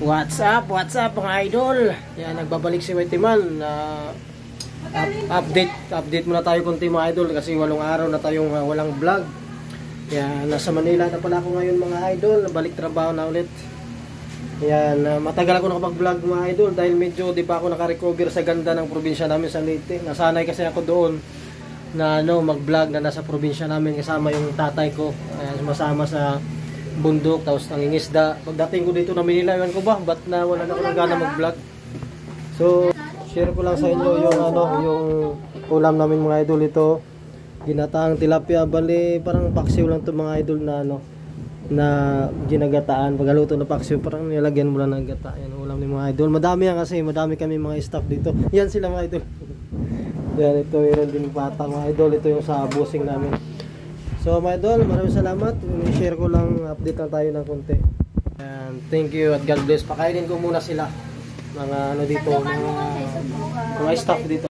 What's up mga idol? Yan, nagbabalik si Whiteyman. Update muna tayo konti mga idol kasi 8 araw na tayong walang vlog. Yan, nasa Manila na pala ako ngayon mga idol. Balik trabaho na ulit. Yan, matagal ako nakapag-vlog mga idol dahil medyo di pa ako naka-recover sa ganda ng probinsya namin sa Leyte. Nasanay kasi ako doon na mag-vlog na nasa probinsya namin kasama yung tatay ko. Sumasama sa bundok, tapos nangingisda. Pagdating ko dito na Manila, ewan ko ba, ba't na wala na ako ng gana mag-vlog. So, share ko lang sa inyo yung yung ulam namin mga idol. Ito, ginataang tilapia. Bali, parang paksiw lang to mga idol na na ginagataan. Paghaluto na paksiw, parang nilagyan mo lang ng gata. Yan, ulam ni mga idol. Madami yan kasi, madami kami mga staff dito. Yan sila mga idol. Yan, ito yung din bata mga idol. Ito yung sa busing namin. So mga idol, maraming salamat. I-share ko lang, update lang tayo ng konti. And thank you at God bless. Pakainin ko muna sila. Mga dito, mga staff dito.